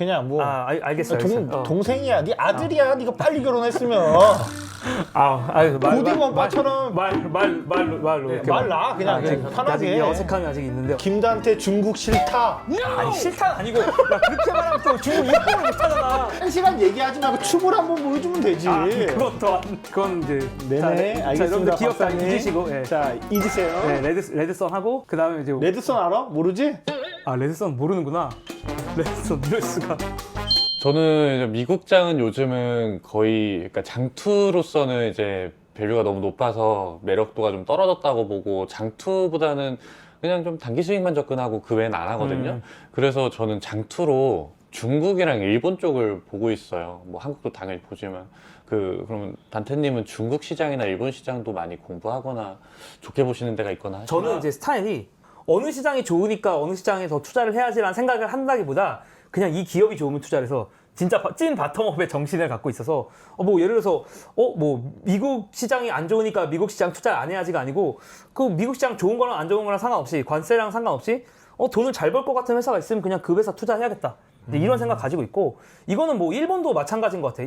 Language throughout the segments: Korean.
그냥 뭐 알겠어요. 동생이야, 네 아들이야. 네가 빨리 결혼했으면 고딩 원파처럼 말라 그냥 편하게. 어색함이 아직 있는데. 김단태 중국 싫다. 아니 싫다 아니고 야, 그렇게 말하면 또 중국 입국을 못하잖아. 1시간 얘기하지 말고 춤을 한번 보여주면 되지. 그건 이제 네네 알겠습니다. 여러분들 기억 다 박사님. 잊으시고. 예. 자 잊으세요. 네, 레드선 하고 그 다음에 이제 레드선 알아? 모르지? 레드선 모르는구나. 레드선 이럴 수가. 저는 이제 미국장은 요즘은 거의 그러니까 장투로서는 이제 밸류가 너무 높아서 매력도가 좀 떨어졌다고 보고 장투보다는 그냥 좀 단기 수익만 접근하고 그 외엔 안 하거든요. 그래서 저는 장투로 중국이랑 일본 쪽을 보고 있어요. 뭐 한국도 당연히 보지만 그러면 단태님은 중국 시장이나 일본 시장도 많이 공부하거나 좋게 보시는 데가 있거나 하시나요? 저는 이제 스타일이 어느 시장이 좋으니까 어느 시장에 더 투자를 해야지라는 생각을 한다기보다 그냥 이 기업이 좋으면 투자를 해서 진짜 찐 바텀업의 정신을 갖고 있어서 뭐 예를 들어서 뭐 미국 시장이 안 좋으니까 미국 시장 투자 안 해야지가 아니고 그 미국 시장 좋은 거랑 안 좋은 거랑 상관없이 관세랑 상관없이 돈을 잘 벌 것 같은 회사가 있으면 그냥 그 회사 투자해야겠다. 이런 생각 가지고 있고 이거는 뭐 일본도 마찬가지인 것 같아요.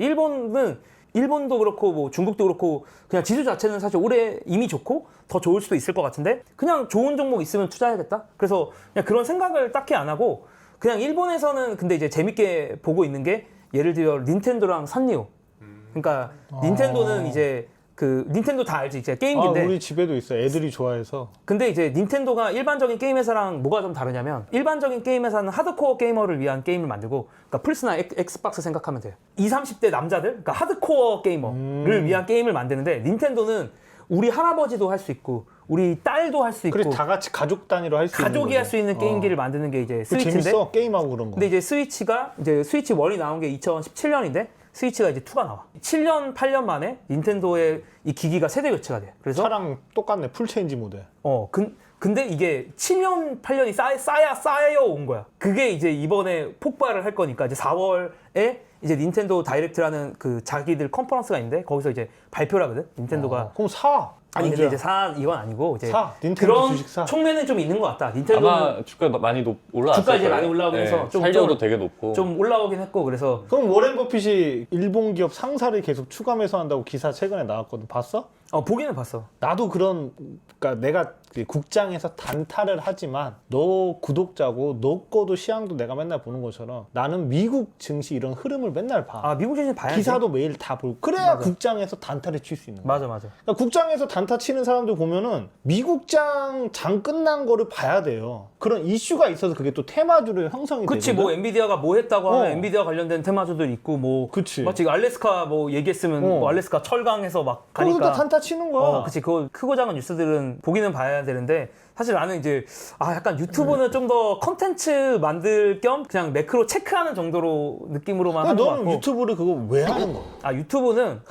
일본도 그렇고 뭐 중국도 그렇고 그냥 지수 자체는 사실 올해 이미 좋고 더 좋을 수도 있을 것 같은데 그냥 좋은 종목 있으면 투자해야겠다. 그래서 그냥 그런 생각을 딱히 안 하고 그냥 일본에서는 근데 이제 재밌게 보고 있는 게 예를 들어 닌텐도랑 산리오. 그러니까 닌텐도는 이제 닌텐도 다 알지 이제 게임기인데. 우리 집에도 있어. 애들이 좋아해서. 근데 이제 닌텐도가 일반적인 게임 회사랑 뭐가 좀 다르냐면 일반적인 게임 회사는 하드코어 게이머를 위한 게임을 만들고 그러니까 플스나 엑스박스 생각하면 돼요. 20, 30대 남자들, 그러니까 하드코어 게이머를 위한 게임을 만드는데 닌텐도는 우리 할아버지도 할 수 있고 우리 딸도 할 수 있고 그래 다 같이 가족 단위로 할 수 있는 가족이 할 수 있는 게임기를 만드는 게 이제 스위치인데 재밌어 게임하고 그런 거. 근데 이제 스위치가 이제 스위치 1이 나온 게 2017년인데 스위치가 이제 2가 나와. 7년 8년 만에 닌텐도의 이 기기가 세대 교체가 돼. 그래서 차랑 똑같네. 풀체인지 모델. 근데 이게 7년 8년이 쌓여 온 거야. 그게 이제 이번에 폭발을 할 거니까 이제 4월에 이제 닌텐도 다이렉트라는 그 자기들 컨퍼런스가 있는데 거기서 이제 발표를 하거든. 닌텐도가. 그럼 사. 아니 근데 이제 이건 아니고 이제 닌텐도 그런 주식 사. 촉매는 좀 있는 것 같다. 닌텐도는 아마 주가 많이 올라왔어요. 주가 이제 많이 올라오면서 살려도 되게 높고 좀 올라오긴 했고 그래서 그럼 워렌 버핏이 일본 기업 상사를 계속 추가 매수한다고 기사 최근에 나왔거든. 봤어? 보기는 봤어. 나도 그러니까 내가 국장에서 단타를 하지만 너 구독자고 너 거도 시황도 내가 맨날 보는 것처럼 나는 미국 증시 이런 흐름을 맨날 봐. 미국 증시 봐야지. 기사도 매일 다 보고 그래야 맞아. 국장에서 단타를 칠 수 있는 거야. 맞아. 그러니까 국장에서 단타 치는 사람들 보면은 미국장 장 끝난 거를 봐야 돼요. 그런 이슈가 있어서 그게 또 테마주를 형성이 되거든. 그치 뭐 엔비디아가 뭐 했다고 하면 엔비디아 관련된 테마주들 있고 뭐 그치. 마치 알래스카 뭐 얘기했으면 뭐 알래스카 철강에서 막 가니까 거기서 단타 치는 거야. 그치 그거 크고 작은 뉴스들은 보기는 봐야 되는데 사실 나는 이제 약간 유튜브는 좀 더 컨텐츠 만들 겸 그냥 매크로 체크하는 정도로 느낌으로만 하는 거 같고. 너는 유튜브를 그거 왜 하는 거야? 유튜브는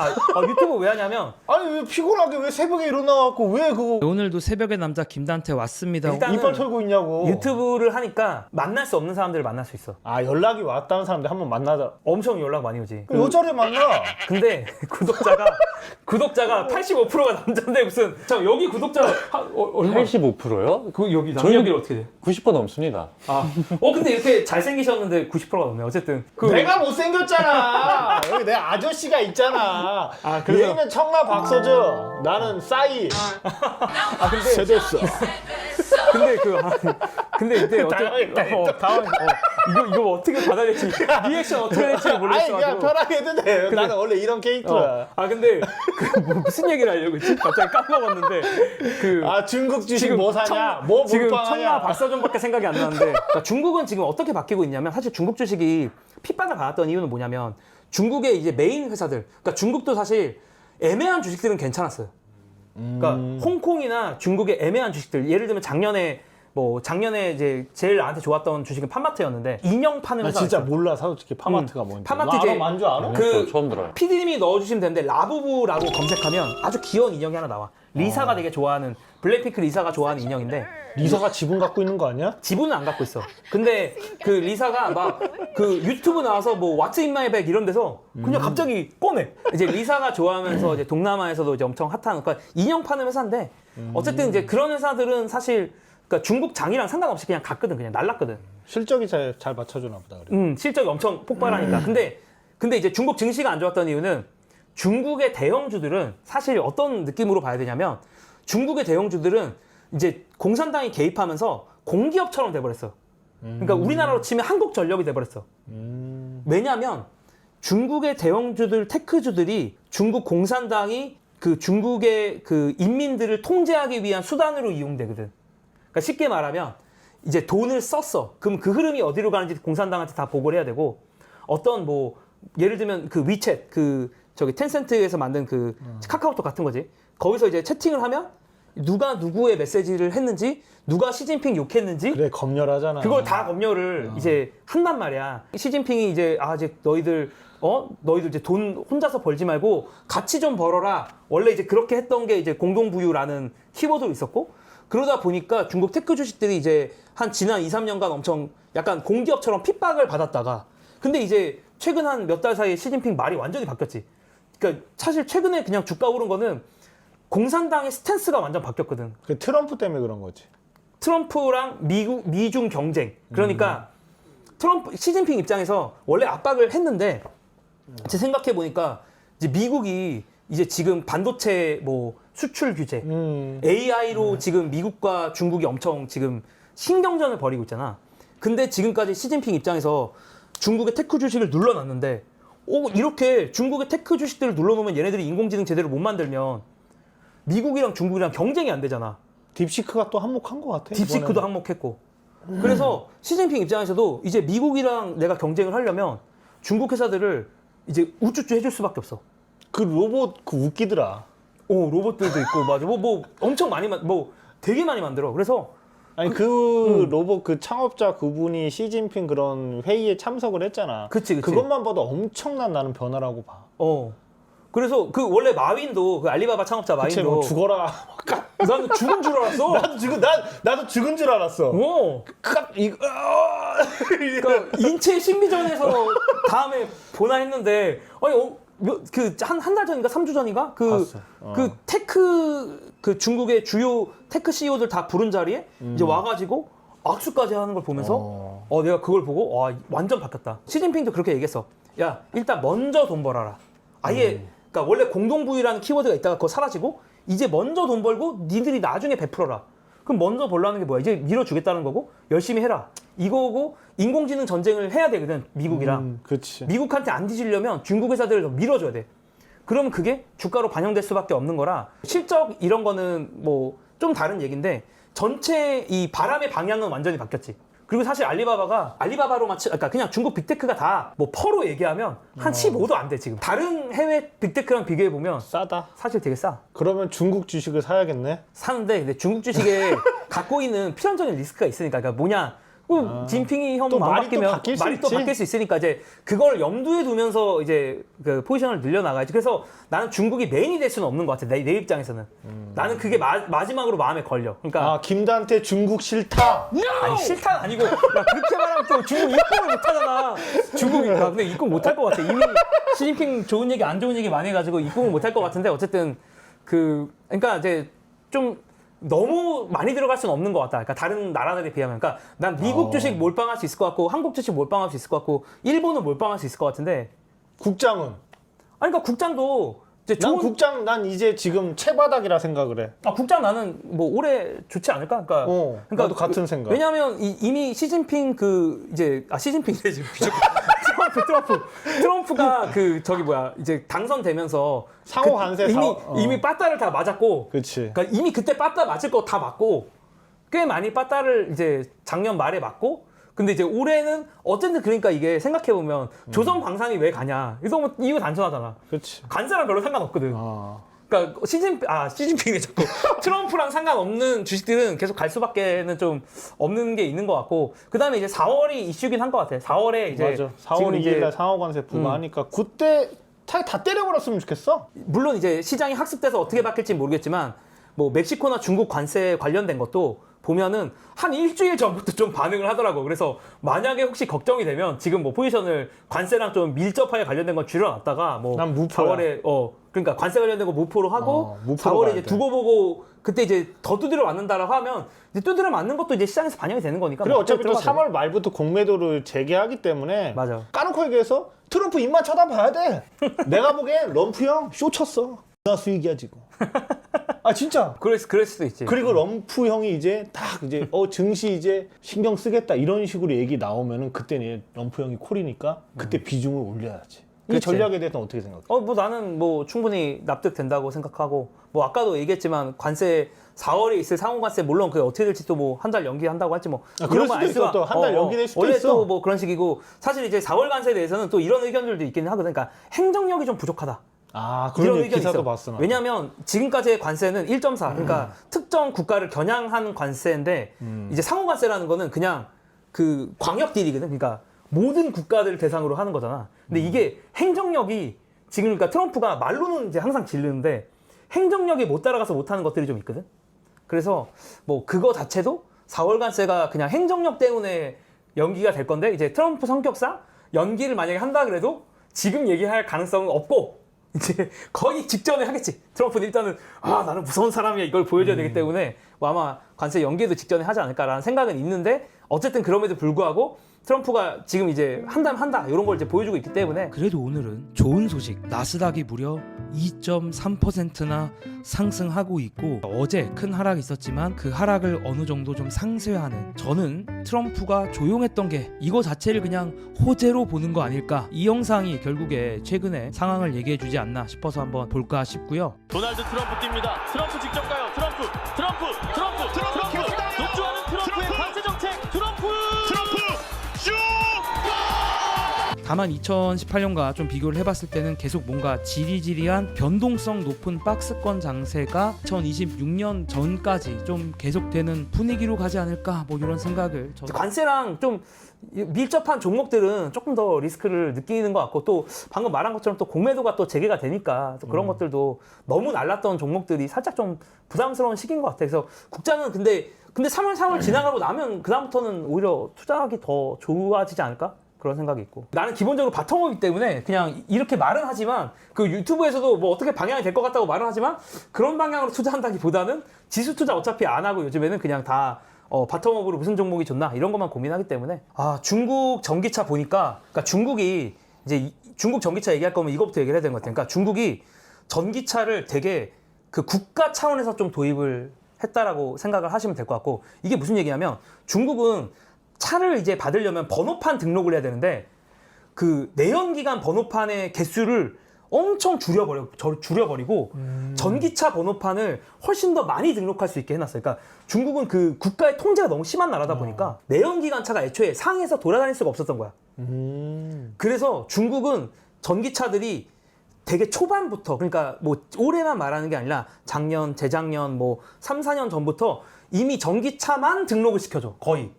유튜브 왜 하냐면 아니 왜 피곤하게 왜 새벽에 일어나갖고 왜 그거 오늘도 새벽의 남자 김단태 왔습니다. 일단은 이빨 털고 있냐고. 유튜브를 하니까 만날 수 없는 사람들을 만날 수 있어. 연락이 왔다는 사람들 한번 만나자. 엄청 연락 많이 오지. 여자를 만나. 근데 구독자가 85%가 남자인데 무슨 여기 구독자 얼마? 85%요? 여기 남녀비율 어떻게 돼? 90% 넘습니다. 근데 이렇게 잘생기셨는데 90%가 넘네. 어쨌든 내가 못생겼잖아. 여기 내 아저씨가 있잖아. 그래서 얘는 청라 박서준, 나는 싸이. 근데 세대스. 근데 이때 이거 어떻게 받아낼지 리액션 어떻게 될지 모르겠어. 그냥 편하게 해도 돼. 나는 원래 이런 캐릭터야. 근데 무슨 얘기를 하려고 했지? 갑자기 까먹었는데 중국 주식 뭐 사냐? 뭐 지금 몰빵하냐? 청라 박서준밖에 생각이 안 나는데 그러니까 중국은 지금 어떻게 바뀌고 있냐면 사실 중국 주식이 핏바닥 받았던 이유는 뭐냐면 중국의 이제 메인 회사들 그러니까 중국도 사실 애매한 주식들은 괜찮았어요. 그러니까 홍콩이나 중국의 애매한 주식들 예를 들면 작년에 이제 제일 나한테 좋았던 주식은 파마트였는데 인형 파는 회사가 진짜 있어요. 몰라 솔직히 파마트가 뭔지. 파마트 이제 만주 알아? 처음 들어요. PD님이 넣어주시면 되는데 라부부라고 검색하면 아주 귀여운 인형이 하나 나와. 리사가 되게 좋아하는 블랙핑크 리사가 좋아하는 인형인데 리사가 지분 갖고 있는 거 아니야? 지분은 안 갖고 있어. 근데 그 리사가 막 유튜브 나와서 뭐 왓츠 인 마이 백 이런 데서 그냥 갑자기 꺼내. 이제 리사가 좋아하면서 이제 동남아에서도 이제 엄청 핫한 그러니까 인형 파는 회사인데 어쨌든 이제 그런 회사들은 사실 그러니까 중국 장이랑 상관없이 그냥 갔거든. 그냥 날랐거든. 실적이 잘 맞춰주나 보다. 그래. 실적이 엄청 폭발하니까. 근데 이제 중국 증시가 안 좋았던 이유는 중국의 대형주들은 사실 어떤 느낌으로 봐야 되냐면 중국의 대형주들은 이제 공산당이 개입하면서 공기업처럼 돼버렸어. 그러니까 우리나라로 치면 한국전력이 돼버렸어. 왜냐하면 중국의 대형주들, 테크주들이 중국 공산당이 그 중국의 그 인민들을 통제하기 위한 수단으로 이용되거든. 그러니까 쉽게 말하면 이제 돈을 썼어. 그럼 그 흐름이 어디로 가는지 공산당한테 다 보고를 해야 되고 어떤 뭐 예를 들면 그 위챗 그 저기 텐센트에서 만든 그 카카오톡 같은 거지. 거기서 이제 채팅을 하면 누가 누구의 메시지를 했는지 누가 시진핑 욕했는지 그래 검열하잖아. 그걸 다 검열을 이제 한단 말이야. 시진핑이 이제 이제 너희들 이제 돈 혼자서 벌지 말고 같이 좀 벌어라. 원래 이제 그렇게 했던 게 이제 공동부유라는 키워드로 있었고 그러다 보니까 중국 테크 주식들이 이제 한 지난 2, 3년간 엄청 약간 공기업처럼 핍박을 받았다가 근데 이제 최근 한 몇 달 사이에 시진핑 말이 완전히 바뀌었지. 그러니까 사실 최근에 그냥 주가 오른 거는 공산당의 스탠스가 완전 바뀌었거든. 그 트럼프 때문에 그런 거지. 트럼프랑 미중 경쟁. 그러니까 시진핑 입장에서 원래 압박을 했는데 제 생각해 보니까 이제 미국이 이제 지금 반도체 뭐 수출 규제, AI로 지금 미국과 중국이 엄청 지금 신경전을 벌이고 있잖아. 근데 지금까지 시진핑 입장에서 중국의 테크 주식을 눌러놨는데 이렇게 중국의 테크 주식들을 눌러놓으면 얘네들이 인공지능 제대로 못 만들면 미국이랑 중국이랑 경쟁이 안 되잖아. 딥시크가 또 한몫한 것 같아. 딥시크도 이번에는. 한몫했고. 그래서 시진핑 입장에서도 이제 미국이랑 내가 경쟁을 하려면 중국 회사들을 이제 우쭈쭈 해줄 수밖에 없어. 그 로봇 그 웃기더라. 로봇들도 있고 맞아. 뭐 엄청 많이 되게 많이 만들어. 그래서 아니 그 로봇 그 창업자 그분이 시진핑 그런 회의에 참석을 했잖아. 그치. 그것만 봐도 엄청난 나는 변화라고 봐. 그래서 그 원래 마윈도 그 알리바바 창업자 그치, 마윈도 뭐 죽어라. 나는 죽은 줄 알았어. 나도 죽은 줄 알았어. 그러니까 인체 심리전에서 다음에 보나 했는데 한 달 전인가 3주 전인가 그 테크 그 중국의 주요 테크 CEO들 다 부른 자리에 이제 와가지고 악수까지 하는 걸 보면서 내가 그걸 보고 와 완전 바뀌었다. 시진핑도 그렇게 얘기했어. 야 일단 먼저 돈 벌어라. 아예 그러니까 원래 공동부유라는 키워드가 있다가 그거 사라지고 이제 먼저 돈 벌고 니들이 나중에 베풀어라. 그럼 먼저 벌라는 게 뭐야? 이제 밀어주겠다는 거고 열심히 해라. 이거고 인공지능 전쟁을 해야 되거든 미국이랑. 그렇지. 미국한테 안 뒤지려면 중국 회사들을 더 밀어줘야 돼. 그러면 그게 주가로 반영될 수밖에 없는 거라 실적 이런 거는 뭐 좀 다른 얘기인데 전체 이 바람의 방향은 완전히 바뀌었지. 그리고 사실 알리바바로만 그러니까 그냥 중국 빅테크가 다 뭐 퍼로 얘기하면 한 15도 안 돼 지금. 다른 해외 빅테크랑 비교해 보면 싸다. 사실 되게 싸. 그러면 중국 주식을 사야겠네. 사는데 근데 중국 주식에 갖고 있는 필연적인 리스크가 있으니까 그러니까 뭐냐. 진핑이 형 또 마음 말이 또 바뀌면 바뀔 수 말이 또 있지. 바뀔 수 있으니까 이제 그걸 염두에 두면서 이제 그 포지션을 늘려나가야지. 그래서 나는 중국이 메인이 될 수는 없는 것 같아. 내 입장에서는. 나는 그게 마지막으로 마음에 걸려. 그러니까 김단태 중국 싫다. 아니 싫다는 아니고 야 그렇게 말하면 또 중국 입국을 못하잖아. 중국이 근데 입국 못할 것 같아. 이미 시진핑 좋은 얘기 안 좋은 얘기 많이 해가지고 입국을 못할 것 같은데 어쨌든 그러니까 이제 좀 너무 많이 들어갈 수는 없는 것 같다. 그러니까 다른 나라들에 비하면. 그러니까 난 미국 주식 몰빵할 수 있을 것 같고 한국 주식 몰빵할 수 있을 것 같고 일본은 몰빵할 수 있을 것 같은데 국장은? 아니 그러니까 국장도 이제 난 이제 지금 채바닥이라 생각을 해. 국장 나는 뭐 올해 좋지 않을까? 그러니까 나도 같은 생각. 왜냐하면 이미 시진핑 시진핑이래 지금 트럼프가 이제 당선되면서 상호 관세 이미 빠따를 다 맞았고, 그렇지. 그러니까 이미 그때 빠따 맞을 거 다 맞고 꽤 많이 빠따를 이제 작년 말에 맞고, 근데 이제 올해는 어쨌든 그러니까 이게 생각해 보면 조선 광산이 왜 가냐? 이거 단순하잖아. 그렇지. 관세랑 별로 상관없거든. 그러니까 시진핑이 자꾸 트럼프랑 상관없는 주식들은 계속 갈 수밖에는 좀 없는 게 있는 것 같고, 그 다음에 이제 4월이 이슈긴 한 것 같아. 4월에 이제 맞아. 4월 2일날 상호관세 부과하니까 그때 다 때려버렸으면 좋겠어. 물론 이제 시장이 학습돼서 어떻게 바뀔지 모르겠지만 뭐 멕시코나 중국 관세 관련된 것도 보면은 한 일주일 전부터 좀 반응을 하더라고. 그래서 만약에 혹시 걱정이 되면 지금 뭐 포지션을 관세랑 좀 밀접하게 관련된 건 줄여놨다가 뭐 난 무포야. 4월에 그러니까 관세 관련된 거 무포로 하고 무포로 4월에 가야 이제 돼. 두고 보고 그때 이제 더 두드려 맞는다라고 하면 이제 두드려 맞는 것도 이제 시장에서 반영이 되는 거니까. 그리고 뭐 어차피 또 들어가죠. 3월 말부터 공매도를 재개하기 때문에 맞아. 까놓고 얘기해서 트럼프 입만 쳐다봐야 돼. 내가 보기엔 럼프 형 쇼 쳤어. 나 수익이야 지금. 아 진짜. 그럴 수도 있지. 그리고 럼프 형이 이제 딱 이제 증시 이제 신경 쓰겠다 이런 식으로 얘기 나오면은 그때는 럼프 형이 콜이니까 그때 비중을 올려야지. 이 그치. 전략에 대해서는 어떻게 생각해? 뭐 나는 뭐 충분히 납득된다고 생각하고 뭐 아까도 얘기했지만 관세 4월에 있을 상호관세 물론 그게 어떻게 될지 또 뭐 한 달 연기한다고 할지 뭐 그럴 이런 거 수도 알 수가- 있어. 또 한 달 연기될 수도 원래 있어. 또 뭐 그런 식이고 사실 이제 4월 관세에 대해서는 또 이런 의견들도 있기는 하거든. 그러니까 행정력이 좀 부족하다. 아 이런 그런 의견이 기사도 있어. 봤어. 나. 왜냐하면 지금까지의 관세는 1.4 그러니까 특정 국가를 겨냥한 관세인데 이제 상호관세라는 거는 그냥 그 광역 딜이거든. 그러니까 모든 국가들을 대상으로 하는 거잖아. 근데 이게 행정력이 지금 그러니까 트럼프가 말로는 이제 항상 질르는데 행정력이 못 따라가서 못하는 것들이 좀 있거든. 그래서 뭐 그거 자체도 4월 관세가 그냥 행정력 때문에 연기가 될 건데 이제 트럼프 성격상 연기를 만약에 한다 그래도 지금 얘기할 가능성은 없고 이제 거의 직전에 하겠지. 트럼프는 일단은 나는 무서운 사람이야 이걸 보여줘야 되기 때문에 뭐 아마 관세 연기도 직전에 하지 않을까라는 생각은 있는데 어쨌든 그럼에도 불구하고 트럼프가 지금 이제 한다 이런 걸 이제 보여주고 있기 때문에 그래도 오늘은 좋은 소식. 나스닥이 무려 2.3%나 상승하고 있고 어제 큰 하락이 있었지만 그 하락을 어느 정도 좀 상쇄하는 저는 트럼프가 조용했던 게 이거 자체를 그냥 호재로 보는 거 아닐까. 이 영상이 결국에 최근에 상황을 얘기해 주지 않나 싶어서 한번 볼까 싶고요. 도널드 트럼프 뜁니다. 트럼프 직접 가요. 트럼프 독주하는 트럼프의 관세 정책. 트럼프 슛! 다만 2018년과 좀 비교를 해봤을 때는 계속 뭔가 지리지리한 변동성 높은 박스권 장세가 2026년 전까지 좀 계속되는 분위기로 가지 않을까 뭐 이런 생각을 저도 관세랑 좀 밀접한 종목들은 조금 더 리스크를 느끼는 것 같고 또 방금 말한 것처럼 또 공매도가 또 재개가 되니까 또 그런 것들도 너무 날랐던 종목들이 살짝 좀 부담스러운 시기인 것 같아요. 그래서 국장은 근데 3월 4월 지나가고 나면 그다음부터는 오히려 투자하기 더 좋아지지 않을까? 그런 생각이 있고 나는 기본적으로 바텀업이기 때문에 그냥 이렇게 말은 하지만 그 유튜브에서도 뭐 어떻게 방향이 될 것 같다고 말은 하지만 그런 방향으로 투자한다기보다는 지수 투자 어차피 안 하고 요즘에는 그냥 다 바텀업으로 무슨 종목이 좋나 이런 것만 고민하기 때문에 중국 전기차 보니까 그러니까 중국이 이제 중국 전기차 얘기할 거면 이거부터 얘기를 해야 되는 것 같아요. 그러니까 중국이 전기차를 되게 그 국가 차원에서 좀 도입을 했다라고 생각을 하시면 될 것 같고 이게 무슨 얘기냐면 중국은 차를 이제 받으려면 번호판 등록을 해야 되는데 그 내연기관 번호판의 개수를 엄청 줄여버리고 전기차 번호판을 훨씬 더 많이 등록할 수 있게 해놨어요. 그러니까 중국은 그 국가의 통제가 너무 심한 나라다 보니까 내연기관 차가 애초에 상에서 돌아다닐 수가 없었던 거야. 그래서 중국은 전기차들이 되게 초반부터 그러니까 뭐 올해만 말하는 게 아니라 작년, 재작년 뭐 3, 4년 전부터 이미 전기차만 등록을 시켜줘. 거의.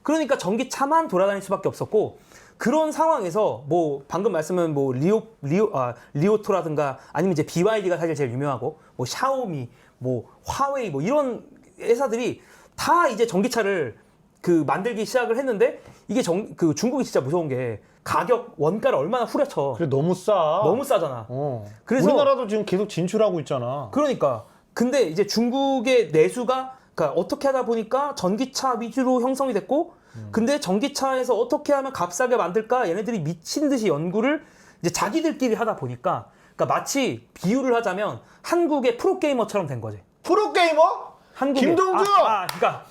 그러니까 전기차만 돌아다닐 수밖에 없었고 그런 상황에서 뭐 방금 말씀은 뭐 리오토라든가 아니면 이제 BYD가 사실 제일 유명하고 뭐 샤오미, 뭐 화웨이 뭐 이런 회사들이 다 이제 전기차를 그 만들기 시작을 했는데 이게 그 중국이 진짜 무서운 게 가격 원가를 얼마나 후려쳐. 그래 너무 싸. 너무 싸잖아. 그래서 우리나라도 지금 계속 진출하고 있잖아. 그러니까 근데 이제 중국의 내수가 그러니까 어떻게 하다 보니까 전기차 위주로 형성이 됐고 근데 전기차에서 어떻게 하면 값싸게 만들까 얘네들이 미친 듯이 연구를 이제 자기들끼리 하다 보니까 그러니까 마치 비유를 하자면 한국의 프로게이머처럼 된 거지. 프로게이머? 한국의 김동주! 그러니까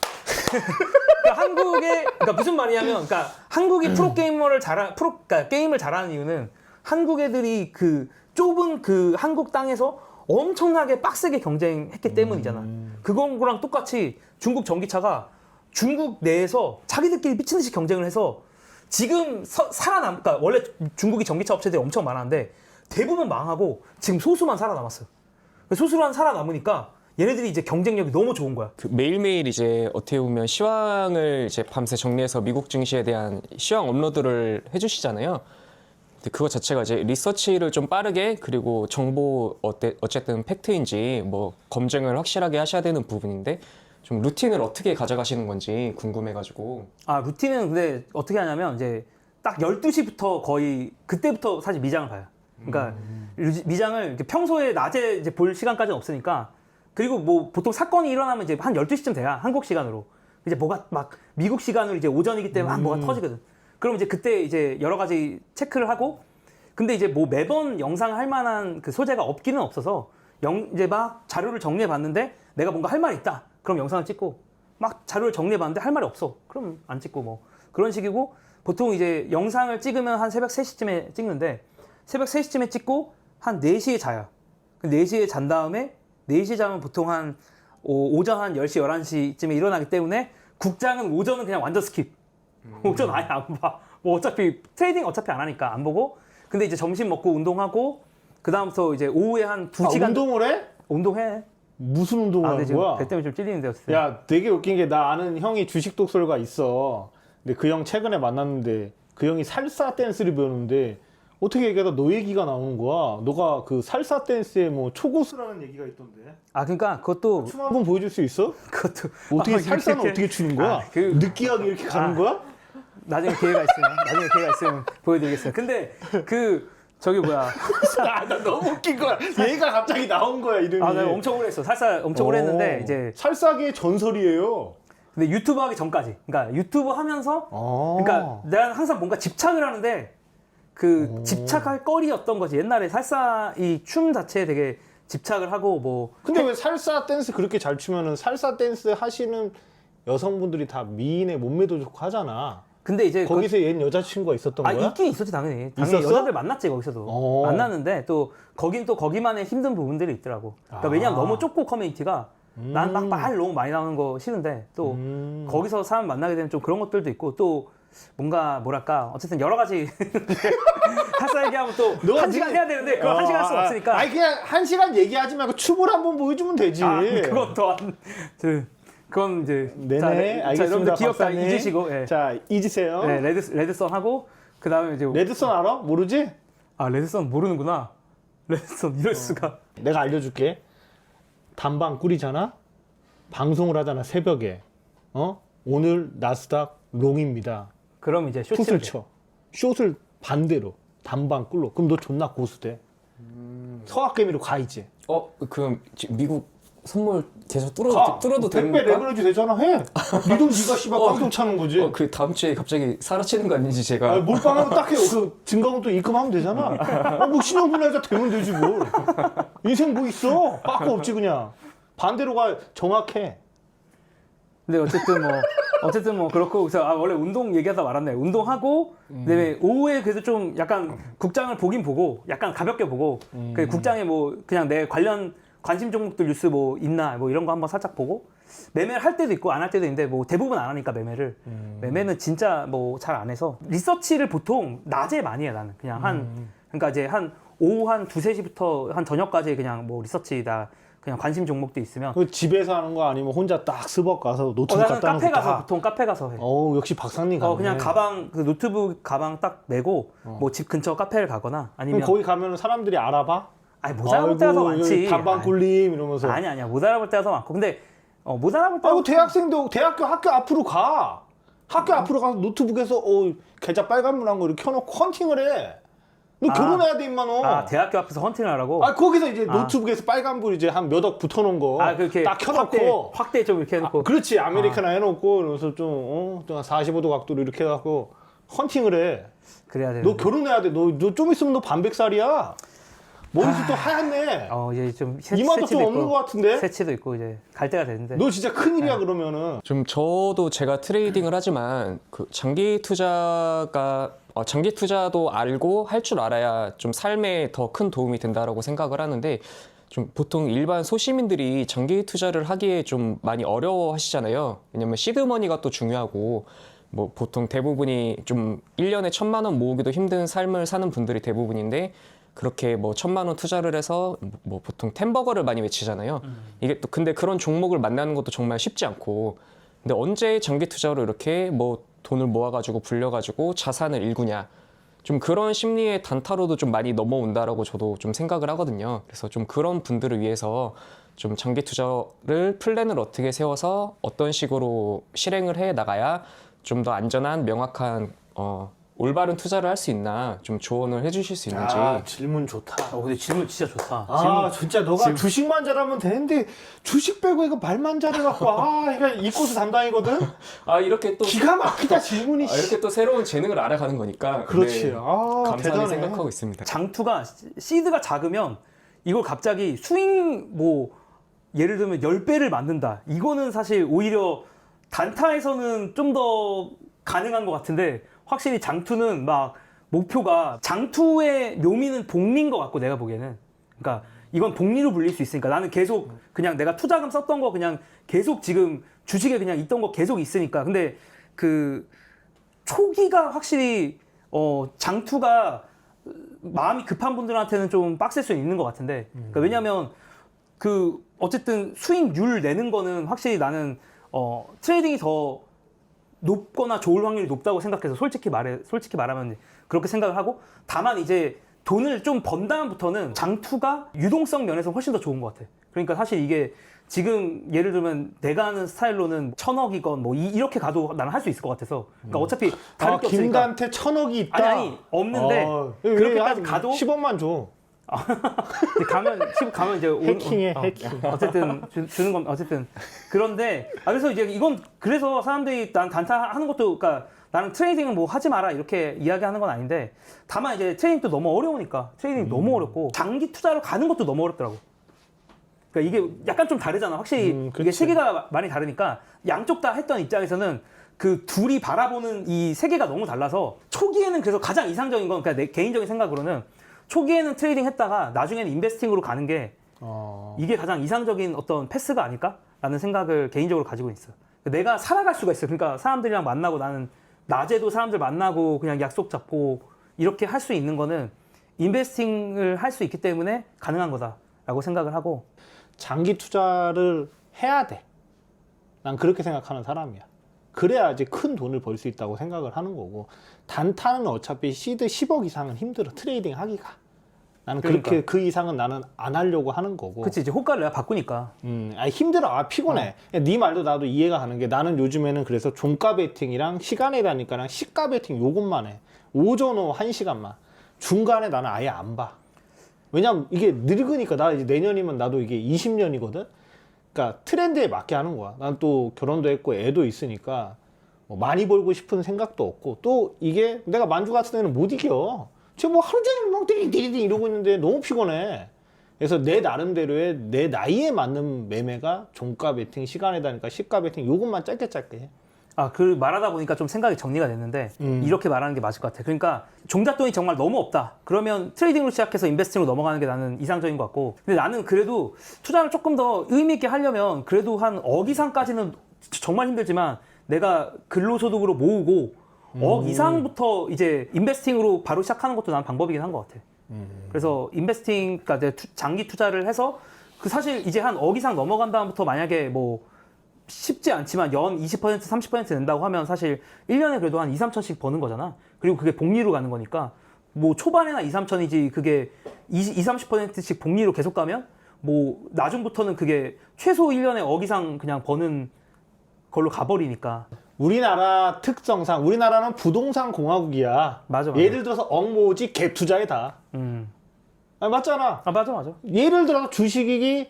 한국의 그러니까 무슨 말이냐면 그러니까 한국이 프로게이머를 그러니까 게임을 잘하는 이유는 한국 애들이 그 좁은 그 한국 땅에서 엄청나게 빡세게 경쟁했기 때문이잖아. 그거랑 똑같이 중국 전기차가 중국 내에서 자기들끼리 미친 듯이 경쟁을 해서 지금 그러니까 원래 중국이 전기차 업체들이 엄청 많았는데 대부분 망하고 지금 소수만 살아남았어요. 소수만 살아남으니까 얘네들이 이제 경쟁력이 너무 좋은 거야. 그 매일매일 이제 어떻게 보면 시황을 이제 밤새 정리해서 미국 증시에 대한 시황 업로드를 해주시잖아요. 근데 그거 자체가 이제 리서치를 좀 빠르게 그리고 정보 어쨌든 팩트인지 뭐 검증을 확실하게 하셔야 되는 부분인데 좀 루틴을 어떻게 가져가시는 건지 궁금해가지고. 루틴은 근데 어떻게 하냐면 이제 딱 12시부터 거의 그때부터 사실 미장을 봐요. 그러니까 미장을 이렇게 평소에 낮에 이제 볼 시간까지는 없으니까 그리고 뭐 보통 사건이 일어나면 이제 한 12시쯤 돼야 한국 시간으로 이제 뭐가 막 미국 시간으로 이제 오전이기 때문에 막 뭐가 터지거든. 그럼 이제 그때 이제 여러 가지 체크를 하고 근데 이제 뭐 매번 영상 할 만한 그 소재가 없기는 없어서 이제 막 자료를 정리해 봤는데 내가 뭔가 할 말이 있다. 그럼 영상을 찍고 막 자료를 정리해 봤는데 할 말이 없어. 그럼 안 찍고 뭐 그런 식이고 보통 이제 영상을 찍으면 한 새벽 3시쯤에 찍는데 새벽 3시쯤에 찍고 한 4시에 자요. 4시에 잔 다음에 4시에 자면 보통 한 오전 한 10시, 11시쯤에 일어나기 때문에 국장은 오전은 그냥 완전 스킵. 오전 아예 안 봐. 뭐 어차피 트레이딩 어차피 안 하니까 안 보고 근데 이제 점심 먹고 운동하고 그 다음부터 이제 오후에 한 2시간 운동을 해? 운동해. 무슨 운동을 근데 하는 지금 거야? 배 때문에 좀 찔리는데 어쨌든. 야, 되게 웃긴 게 나 아는 형이 주식 독설가 있어. 근데 그 형 최근에 만났는데 그 형이 살사 댄스를 배우는데 어떻게 얘기하다 너 얘기가 나오는 거야. 너가 그 살사 댄스에 뭐 초고수라는 얘기가 있던데. 아 그러니까 그것도 춤 한번 보여줄 수 있어? 그것도 어떻게 아, 살사는 이렇게- 어떻게 추는 거야? 아, 그- 느끼하게 이렇게 가는 아. 거야? 나중에 기회가 있으면 보여드리겠어요. 근데 그 저기 뭐야? 나 너무 웃긴 거야. 얘가 갑자기 나온 거야 이름이. 아, 내가 엄청 오래 했어. 살사 엄청 오래 했는데 이제 살사계의 전설이에요. 근데 유튜브 하기 전까지. 그러니까 유튜브 하면서 아. 그러니까 내가 항상 뭔가 집착을 하는데 그 집착할 거리였던 거지. 옛날에 살사 이 춤 자체에 되게 집착을 하고 뭐 근데 왜 살사 댄스 그렇게 잘 추면은 살사 댄스 하시는 여성분들이 다 미인의 몸매도 좋고 하잖아. 근데 이제 거기서 얘는 여자친구가 있었던 아 거야? 있긴 있었지 당연히 있었어? 여자들 만났지 거기서도 어. 만났는데 또 거긴 또 거기만의 힘든 부분들이 있더라고. 그러니까 아. 왜냐면 너무 좁고 커뮤니티가 난 막 말 너무 많이 나오는 거 싫은데 또 거기서 사람 만나게 되면 좀 그런 것들도 있고 또 뭔가 뭐랄까 어쨌든 여러 가지 살사 얘기하면 또 너가 한 시간 지금- 해야 되는데 그걸 한 시간 할 수 없으니까 아니 그냥 한 시간 얘기하지 말고 춤을 한번 보여주면 되지. 그건 또한 그건 이제 네네 자, 알겠습니다. 여러분들 기억 다 박사님. 잊으시고 예. 자 잊으세요. 네, 레드선 하고 그 다음에 이제 레드선 알아? 모르지? 아 레드선 모르는구나. 레드선 이럴 수가. 내가 알려줄게. 단방 꾸리잖아. 방송을 하잖아 새벽에. 오늘 나스닥 롱입니다. 그럼 이제 풋을 쇼츠를 쳐. 숏을 반대로 단방 꿀로. 그럼 너 존나 고수돼. 서학개미로 가 이제. 그럼 지금 미국 선물 계속 가. 뚫어도 되는 택배 건가? 레버리지 되잖아 해. 니돈 니가 씨발 깡통 차는 거지. 그 다음 주에 갑자기 사라지는 거 아니지 제가? 아니, 몰빵하면 딱 해요. 그 증거금도 입금하면 되잖아. 뭐 신용분할자 되면 되지 뭘. 인생 뭐 있어? 빠꾸 없지 그냥. 반대로 가 정확해. 근데 어쨌든 뭐 그렇고 그래서 원래 운동 얘기하다 말았네. 운동하고 그다음에 오후에 그래도 좀 약간 국장을 보긴 보고 약간 가볍게 보고 그 국장에 뭐 그냥 내 관심 종목들 뉴스 뭐 있나 뭐 이런 거 한번 살짝 보고 매매를 할 때도 있고 안 할 때도 있는데 뭐 대부분 안 하니까 매매는 진짜 뭐 잘 안 해서 리서치를 보통 낮에 많이 해 나는 그냥 그러니까 이제 한 오후 한 2-3시부터 한 저녁까지 그냥 뭐 리서치다 그냥 관심 종목도 있으면 그 집에서 하는 거 아니면 혼자 딱 스벅 가서 노트북 나는 갖다 놓고 카페 가서 딱. 보통 카페 가서 해. 역시 박사님 가네. 그냥 가방 그 노트북 가방 딱 메고 뭐 집 근처 카페를 가거나 아니면 그럼 거기 가면 사람들이 알아봐? 아니 못 알아볼 때가 더 많지. 단방 꿀림 이러면서. 아니야 못 알아볼 때가 더 많고 근데 못 알아볼 때가 아이고 대학생도 학교 앞으로 가. 학교 앞으로 가서 노트북에서 계좌 빨간문한 거 이렇게 켜놓고 헌팅을 해. 너 결혼해야 돼 임마너. 대학교 앞에서 헌팅을 하라고. 거기서 이제 노트북에서 빨간불 이제 한 몇 억 붙어놓은 거 그렇게 딱 켜놓고 확대 좀 이렇게 해놓고. 그렇지 아메리카노 해놓고 이러면서 좀 45도 각도로 이렇게 해갖고 헌팅을 해. 그래야 돼. 너 결혼해야 돼. 너 좀 있으면 너 반백살이야. 머리숱도 하얗네. 이제 좀 이마도 좀 없는 것 같은데. 새치도 있고 이제 갈 때가 됐는데. 너 진짜 큰일이야 그러면은. 좀 저도 제가 트레이딩을 하지만 그 장기 투자도 알고 할 줄 알아야 좀 삶에 더 큰 도움이 된다라고 생각을 하는데 좀 보통 일반 소시민들이 장기 투자를 하기에 좀 많이 어려워하시잖아요. 왜냐면 시드머니가 또 중요하고 뭐 보통 대부분이 좀 1년에 1,000만 원 모으기도 힘든 삶을 사는 분들이 대부분인데 그렇게 뭐 1,000만 원 투자를 해서 뭐 보통 템버거를 많이 외치잖아요. 이게 또 근데 그런 종목을 만나는 것도 정말 쉽지 않고 근데 언제 장기 투자로 이렇게 뭐 돈을 모아가지고 불려가지고 자산을 일구냐 좀 그런 심리의 단타로도 좀 많이 넘어온다라고 저도 좀 생각을 하거든요. 그래서 좀 그런 분들을 위해서 좀 장기 투자를 플랜을 어떻게 세워서 어떤 식으로 실행을 해 나가야 좀 더 안전한 명확한 올바른 투자를 할 수 있나 좀 조언을 해주실 수 있는지. 아, 질문 좋다. 근데 질문 진짜 좋다. 아, 진짜 너가 주식만 잘하면 되는데 주식 빼고 이거 말만 잘해갖고 이거 이 코스 담당이거든. 이렇게 또 기가 막히다 질문이. 이렇게 또 새로운 재능을 알아가는 거니까. 그렇지. 네, 감사하게 대단해. 생각하고 있습니다. 장투가 시드가 작으면 이걸 갑자기 스윙 뭐 예를 들면 10배를 만든다. 이거는 사실 오히려 단타에서는 좀 더 가능한 것 같은데 확실히 장투는 막 목표가 장투의 묘미는 복리인 것 같고 내가 보기에는 그러니까 이건 복리로 불릴 수 있으니까 나는 계속 그냥 내가 투자금 썼던 거 그냥 계속 지금 주식에 그냥 있던 거 계속 있으니까 근데 그 초기가 확실히 장투가 마음이 급한 분들한테는 좀 빡셀 수 있는 것 같은데 그러니까 왜냐면 그 어쨌든 수익률 내는 거는 확실히 나는 트레이딩이 더 높거나 좋을 확률이 높다고 생각해서 솔직히 말하면 그렇게 생각을 하고 다만 이제 돈을 좀 번 다음부터는 장투가 유동성 면에서 훨씬 더 좋은 것 같아. 그러니까 사실 이게 지금 예를 들면 내가 하는 스타일로는 1000억이건 뭐 이렇게 가도 나는 할 수 있을 것 같아서 그러니까 어차피 다를 게 없으니까 김단태 1000억이 있다. 아니 없는데 그렇게까지 가도 10억만 줘. 가면 이제 해킹해, 해킹. 어쨌든 주는 건 어쨌든 그런데 그래서 이제 이건 그래서 사람들이 난 단타 하는 것도 그러니까 나는 트레이딩은 뭐 하지 마라 이렇게 이야기하는 건 아닌데 다만 이제 트레이딩도 너무 어려우니까 트레이딩이 너무 어렵고 장기 투자로 가는 것도 너무 어렵더라고. 그러니까 이게 약간 좀 다르잖아. 확실히 이게 그치. 세계가 많이 다르니까 양쪽 다 했던 입장에서는 그 둘이 바라보는 이 세계가 너무 달라서 초기에는 그래서 가장 이상적인 건 그러니까 내 개인적인 생각으로는 초기에는 트레이딩 했다가 나중에는 인베스팅으로 가는 게 이게 가장 이상적인 어떤 패스가 아닐까라는 생각을 개인적으로 가지고 있어요. 내가 살아갈 수가 있어요. 그러니까 사람들이랑 만나고 나는 낮에도 사람들 만나고 그냥 약속 잡고 이렇게 할 수 있는 거는 인베스팅을 할 수 있기 때문에 가능한 거다라고 생각을 하고 장기 투자를 해야 돼. 난 그렇게 생각하는 사람이야. 그래야지 큰 돈을 벌 수 있다고 생각을 하는 거고 단타는 어차피 시드 10억 이상은 힘들어. 트레이딩 하기가. 나는 그렇게 그 이상은 나는 안 하려고 하는 거고. 그치 이제 호가를 내가 바꾸니까 힘들어. 피곤해. 네 말도 나도 이해가 가는 게 나는 요즘에는 그래서 종가 베팅이랑 시간에 다니까랑 시가 베팅 요것만 해. 오전 오후 1시간만. 중간에 나는 아예 안 봐. 왜냐면 이게 늙으니까 나 이제 내년이면 나도 이게 20년이거든. 그러니까 트렌드에 맞게 하는 거야. 난 또 결혼도 했고 애도 있으니까 뭐 많이 벌고 싶은 생각도 없고 또 이게 내가 만주 같은 데는 못 이겨. 지금 뭐 하루 종일 막 디리디리 이러고 있는데 너무 피곤해. 그래서 내 나름대로의 내 나이에 맞는 매매가 종가 베팅, 시간에 다니까 시가 베팅 요것만 짧게 해. 그 말하다 보니까 좀 생각이 정리가 됐는데 이렇게 말하는 게 맞을 것 같아. 그러니까 종잣돈이 정말 너무 없다. 그러면 트레이딩으로 시작해서 인베스팅으로 넘어가는 게 나는 이상적인 것 같고 근데 나는 그래도 투자를 조금 더 의미 있게 하려면 그래도 한 억 이상까지는 정말 힘들지만 내가 근로소득으로 모으고 억 이상부터 이제 인베스팅으로 바로 시작하는 것도 난 방법이긴 한 것 같아. 그래서 인베스팅, 그러니까 장기 투자를 해서 그 사실 이제 한 억 이상 넘어간 다음부터 만약에 뭐 쉽지 않지만 연 20%, 30% 낸다고 하면 사실 1년에 그래도 한 2, 3천씩 버는 거잖아. 그리고 그게 복리로 가는 거니까 뭐 초반에나 2, 3천이지 그게 20, 30%씩 복리로 계속 가면 뭐 나중부터는 그게 최소 1년에 억 이상 그냥 버는 걸로 가버리니까. 우리나라 특성상 우리나라는 부동산 공화국이야. 맞아. 예를 들어서 억 모으지 갭 투자에 다. 맞잖아. 맞아. 예를 들어서 주식이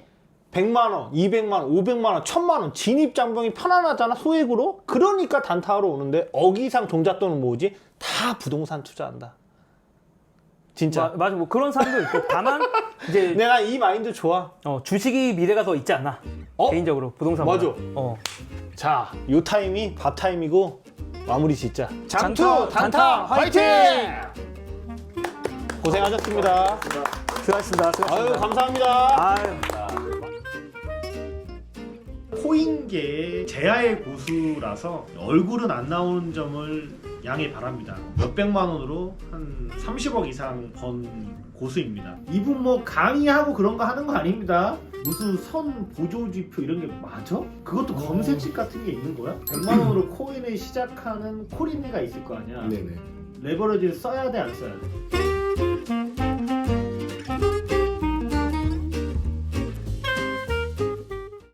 100만 원, 200만 원, 500만 원, 1000만 원 진입 장벽이 편안하잖아 소액으로. 그러니까 단타하러 오는데 억 이상 종잣돈을 모으지 다 부동산 투자한다. 진짜. 맞아. 뭐 그런 사람도 있고 다만 이제 내가 이 마인드 좋아. 주식이 미래가 더 있지 않나. 개인적으로 부동산보다. 맞아. 자, 요 타임이 밥 타임이고 마무리 짓자. 장투 단타 화이팅! 고생하셨습니다. 수고하셨습니다. 아유 감사합니다. 아유. 코인계의 제야의 고수라서 얼굴은 안 나오는 점을 양해 바랍니다. 몇백만 원으로 한 30억 이상 번 고수입니다. 이분 뭐 강의하고 그런 거 하는 거 아닙니다. 무슨 선 보조지표 이런 게 맞아? 그것도 검색식 같은 게 있는 거야? 100만 원으로 코인을 시작하는 코린이가 있을 거 아니야? 네네. 레버리지를 써야 돼, 안 써야 돼?